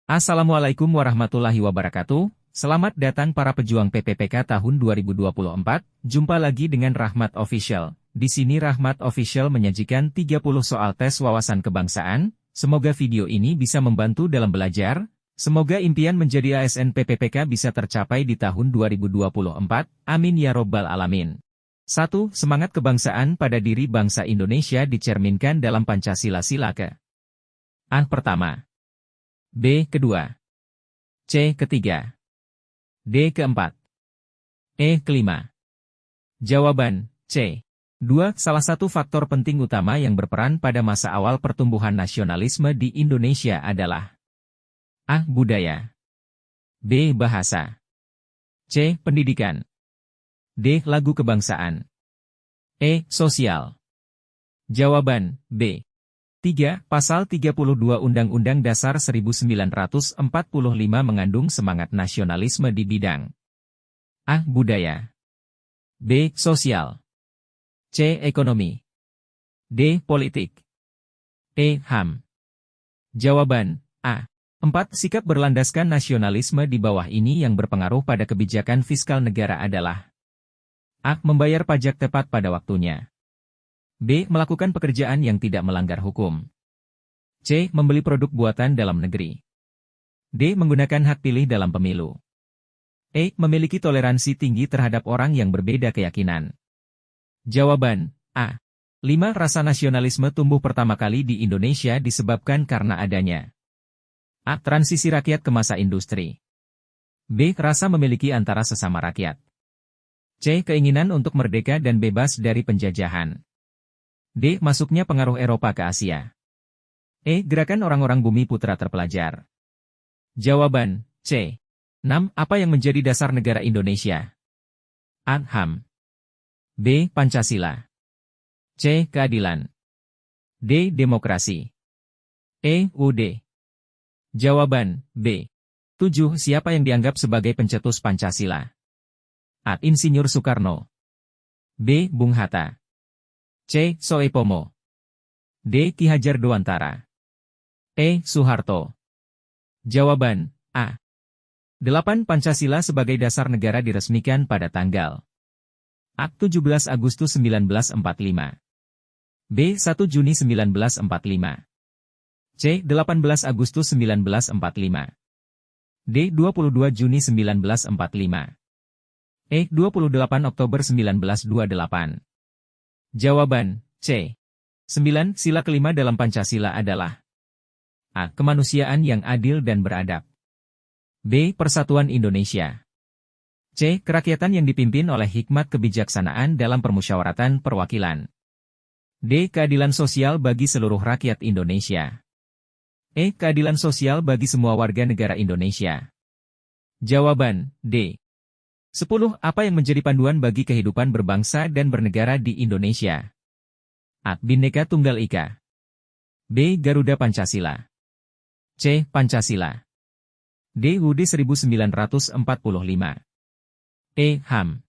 Assalamualaikum warahmatullahi wabarakatuh. Selamat datang para pejuang PPPK tahun 2024. Jumpa lagi dengan Rahmat Official. Di sini Rahmat Official menyajikan 30 soal tes wawasan kebangsaan. Semoga video ini bisa membantu dalam belajar. Semoga impian menjadi ASN PPPK bisa tercapai di tahun 2024. Amin ya robbal alamin. 1. Semangat kebangsaan pada diri bangsa Indonesia dicerminkan dalam Pancasila sila ke A. Pertama. B. Kedua. C. Ketiga. D. Keempat. E. Kelima. Jawaban, C. 2. Salah satu faktor penting utama yang berperan pada masa awal pertumbuhan nasionalisme di Indonesia adalah A. Budaya. B. Bahasa. C. Pendidikan. D. Lagu kebangsaan. E. Sosial. Jawaban, B. 3. Pasal 32 Undang-Undang Dasar 1945 mengandung semangat nasionalisme di bidang A. Budaya. B. Sosial. C. Ekonomi. D. Politik. E. HAM. Jawaban, A. 4. Sikap berlandaskan nasionalisme di bawah ini yang berpengaruh pada kebijakan fiskal negara adalah A. Membayar pajak tepat pada waktunya. B. Melakukan pekerjaan yang tidak melanggar hukum. C. Membeli produk buatan dalam negeri. D. Menggunakan hak pilih dalam pemilu. E. Memiliki toleransi tinggi terhadap orang yang berbeda keyakinan. Jawaban, A. 5. Rasa nasionalisme tumbuh pertama kali di Indonesia disebabkan karena adanya A. Transisi rakyat ke masa industri. B. Rasa memiliki antara sesama rakyat. C. Keinginan untuk merdeka dan bebas dari penjajahan. D. Masuknya pengaruh Eropa ke Asia. E. Gerakan orang-orang bumi putra terpelajar. Jawaban, C. 6. Apa yang menjadi dasar negara Indonesia? A. HAM. B. Pancasila. C. Keadilan. D. Demokrasi. E. UUD. Jawaban, B. 7. Siapa yang dianggap sebagai pencetus Pancasila? A. Insinyur Soekarno. B. Bung Hatta. C. Soepomo. D. Ki Hajar Dewantara. E. Soeharto. Jawaban, A. 8. Pancasila sebagai dasar negara diresmikan pada tanggal A. 17 Agustus 1945. B. 1 Juni 1945. C. 18 Agustus 1945. D. 22 Juni 1945. E. 28 Oktober 1928. Jawaban, C. 9. Sila kelima dalam Pancasila adalah A. Kemanusiaan yang adil dan beradab. B. Persatuan Indonesia. C. Kerakyatan yang dipimpin oleh hikmat kebijaksanaan dalam permusyawaratan perwakilan. D. Keadilan sosial bagi seluruh rakyat Indonesia. E. Keadilan sosial bagi semua warga negara Indonesia. Jawaban, D. 10. Apa yang menjadi panduan bagi kehidupan berbangsa dan bernegara di Indonesia? A. Bhinneka Tunggal Ika. B. Garuda Pancasila. C. Pancasila. D. UUD 1945. E. HAM.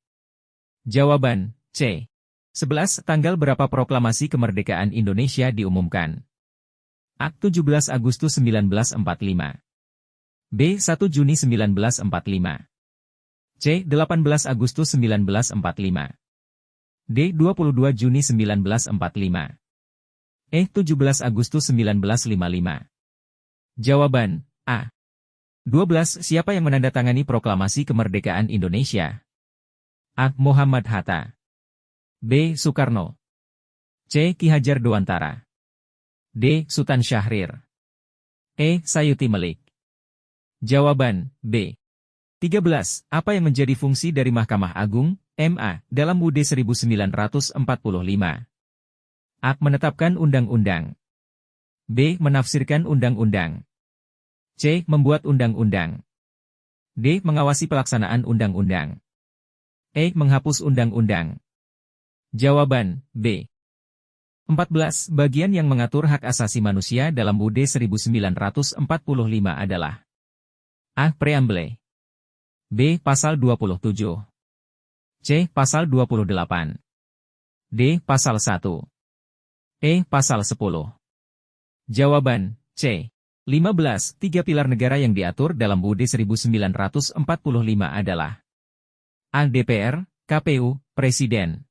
Jawaban, C. 11. Tanggal berapa proklamasi kemerdekaan Indonesia diumumkan? A. 17 Agustus 1945. B. 1 Juni 1945. C. 18 Agustus 1945. D. 22 Juni 1945. E. 17 Agustus 1955. Jawaban, A. 12. Siapa yang menandatangani proklamasi kemerdekaan Indonesia? A. Muhammad Hatta. B. Soekarno. C. Ki Hajar Dewantara. D. Sultan Syahrir. E. Sayuti Melik. Jawaban, B. 13. Apa yang menjadi fungsi dari Mahkamah Agung, MA, dalam UUD 1945? A. Menetapkan undang-undang. B. Menafsirkan undang-undang. C. Membuat undang-undang. D. Mengawasi pelaksanaan undang-undang. E. Menghapus undang-undang. Jawaban, B. 14. Bagian yang mengatur hak asasi manusia dalam UUD 1945 adalah A. Preambele. B. Pasal 27. C. Pasal 28. D. Pasal 1. E. Pasal 10. Jawaban, C. 15. Tiga pilar negara yang diatur dalam UUD 1945 adalah A. DPR, KPU, Presiden.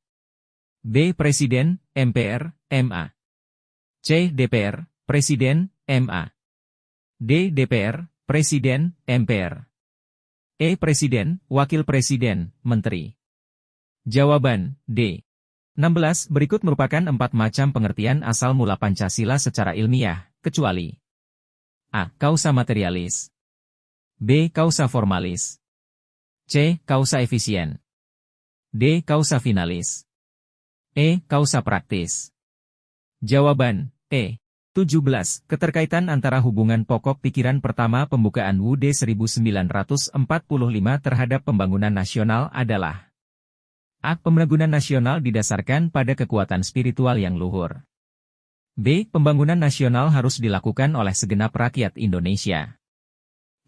B. Presiden, MPR, MA. C. DPR, Presiden, MA. D. DPR, Presiden, MPR. E. Presiden, Wakil Presiden, Menteri. Jawaban, D. 16. Berikut merupakan 4 macam pengertian asal mula Pancasila secara ilmiah, kecuali A. Kausa materialis. B. Kausa formalis. C. Kausa efisien. D. Kausa finalis. E. Kausa praktis. Jawaban, E. 17. Keterkaitan antara hubungan pokok pikiran pertama pembukaan UUD 1945 terhadap pembangunan nasional adalah A. Pembangunan nasional didasarkan pada kekuatan spiritual yang luhur. B. Pembangunan nasional harus dilakukan oleh segenap rakyat Indonesia.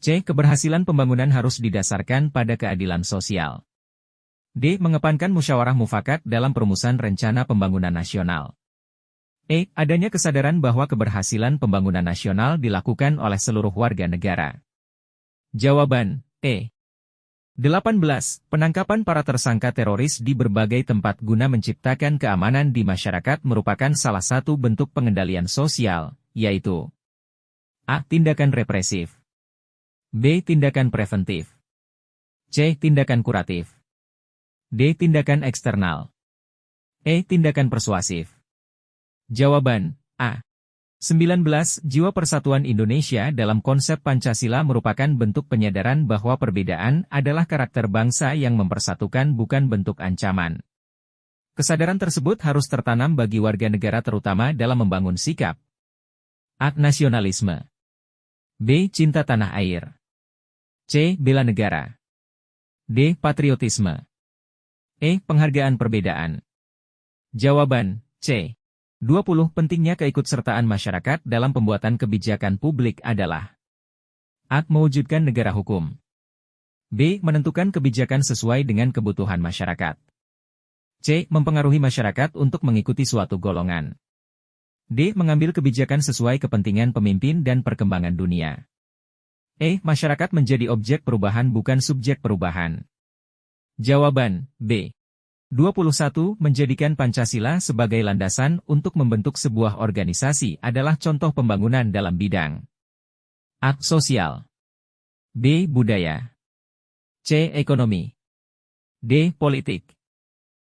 C. Keberhasilan pembangunan harus didasarkan pada keadilan sosial. D. Mengedepankan musyawarah mufakat dalam perumusan rencana pembangunan nasional. E. Adanya kesadaran bahwa keberhasilan pembangunan nasional dilakukan oleh seluruh warga negara. Jawaban, E. 18. Penangkapan para tersangka teroris di berbagai tempat guna menciptakan keamanan di masyarakat merupakan salah satu bentuk pengendalian sosial, yaitu A. Tindakan represif. B. Tindakan preventif. C. Tindakan kuratif. D. Tindakan eksternal. E. Tindakan persuasif. Jawaban, A. 19. Jiwa persatuan Indonesia dalam konsep Pancasila merupakan bentuk penyadaran bahwa perbedaan adalah karakter bangsa yang mempersatukan bukan bentuk ancaman. Kesadaran tersebut harus tertanam bagi warga negara terutama dalam membangun sikap A. Nasionalisme. B. Cinta tanah air. C. Bela negara. D. Patriotisme. E. Penghargaan perbedaan. Jawaban, C. 20. Pentingnya keikutsertaan masyarakat dalam pembuatan kebijakan publik adalah A. Mewujudkan negara hukum. B. Menentukan kebijakan sesuai dengan kebutuhan masyarakat. C. Mempengaruhi masyarakat untuk mengikuti suatu golongan. D. Mengambil kebijakan sesuai kepentingan pemimpin dan perkembangan dunia. E. Masyarakat menjadi objek perubahan bukan subjek perubahan. Jawaban, B. 21. Menjadikan Pancasila sebagai landasan untuk membentuk sebuah organisasi adalah contoh pembangunan dalam bidang A. Sosial. B. Budaya. C. Ekonomi. D. Politik.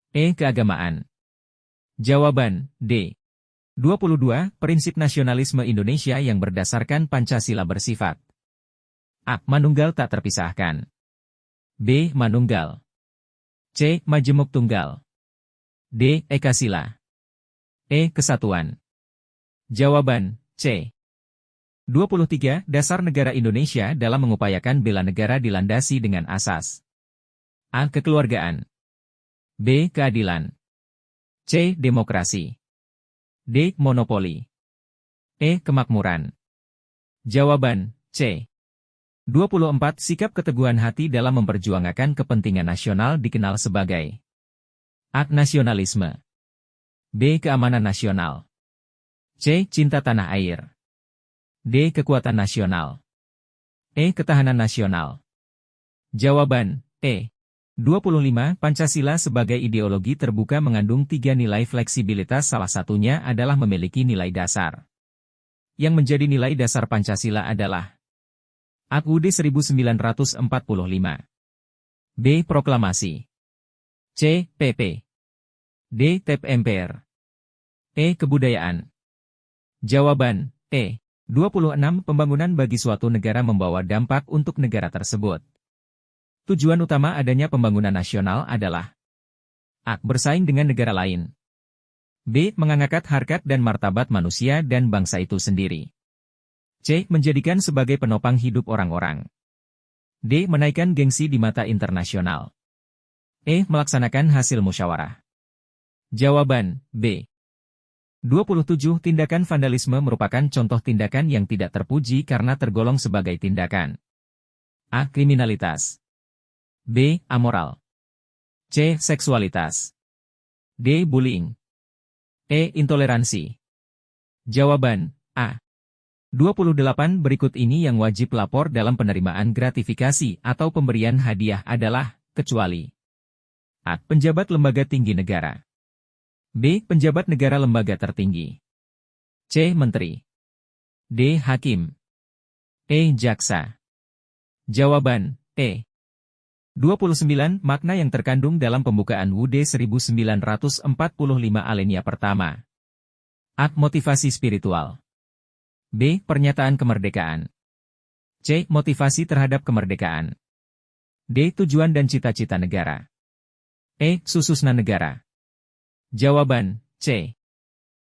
E. Keagamaan. Jawaban, D. 22. Prinsip nasionalisme Indonesia yang berdasarkan Pancasila bersifat A. Manunggal tak terpisahkan. B. Manunggal. C. Majemuk tunggal. D. Ekasila. E. Kesatuan. Jawaban, C. 23. Dasar negara Indonesia dalam mengupayakan bela negara dilandasi dengan asas A. Kekeluargaan. B. Keadilan. C. Demokrasi. D. Monopoli. E. Kemakmuran. Jawaban, C. 24. Sikap keteguhan hati dalam memperjuangkan kepentingan nasional dikenal sebagai A. Nasionalisme. B. Keamanan nasional. C. Cinta tanah air. D. Kekuatan nasional. E. Ketahanan nasional. Jawaban, E. 25. Pancasila sebagai ideologi terbuka mengandung 3 nilai fleksibilitas, salah satunya adalah memiliki nilai dasar. Yang menjadi nilai dasar Pancasila adalah A. UUD 1945. B. Proklamasi. C. PP. D. TEP MPR. E. Kebudayaan. Jawaban, E. 26. Pembangunan bagi suatu negara membawa dampak untuk negara tersebut. Tujuan utama adanya pembangunan nasional adalah A. Bersaing dengan negara lain. B. Mengangkat harkat dan martabat manusia dan bangsa itu sendiri. C. Menjadikan sebagai penopang hidup orang-orang. D. Menaikkan gengsi di mata internasional. E. Melaksanakan hasil musyawarah. Jawaban, B. 27. Tindakan vandalisme merupakan contoh tindakan yang tidak terpuji karena tergolong sebagai tindakan A. Kriminalitas. B. Amoral. C. Seksualitas. D. Bullying. E. Intoleransi. Jawaban, A. 28 berikut ini yang wajib lapor dalam penerimaan gratifikasi atau pemberian hadiah adalah, kecuali A. Penjabat lembaga tinggi negara. B. Penjabat negara lembaga tertinggi. C. Menteri. D. Hakim. E. Jaksa. Jawaban, E. 29 makna yang terkandung dalam pembukaan UUD 1945 alinea pertama. A. Motivasi spiritual. B. Pernyataan kemerdekaan. C. Motivasi terhadap kemerdekaan. D. Tujuan dan cita-cita negara. E. Susunan negara. Jawaban, C.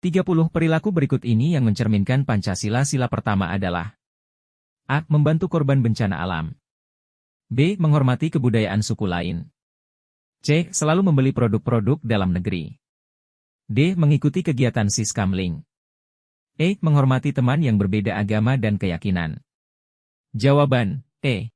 30 perilaku berikut ini yang mencerminkan Pancasila sila pertama adalah A. Membantu korban bencana alam. B. Menghormati kebudayaan suku lain. C. Selalu membeli produk-produk dalam negeri. D. Mengikuti kegiatan Siskamling. E. Menghormati teman yang berbeda agama dan keyakinan. Jawaban, E.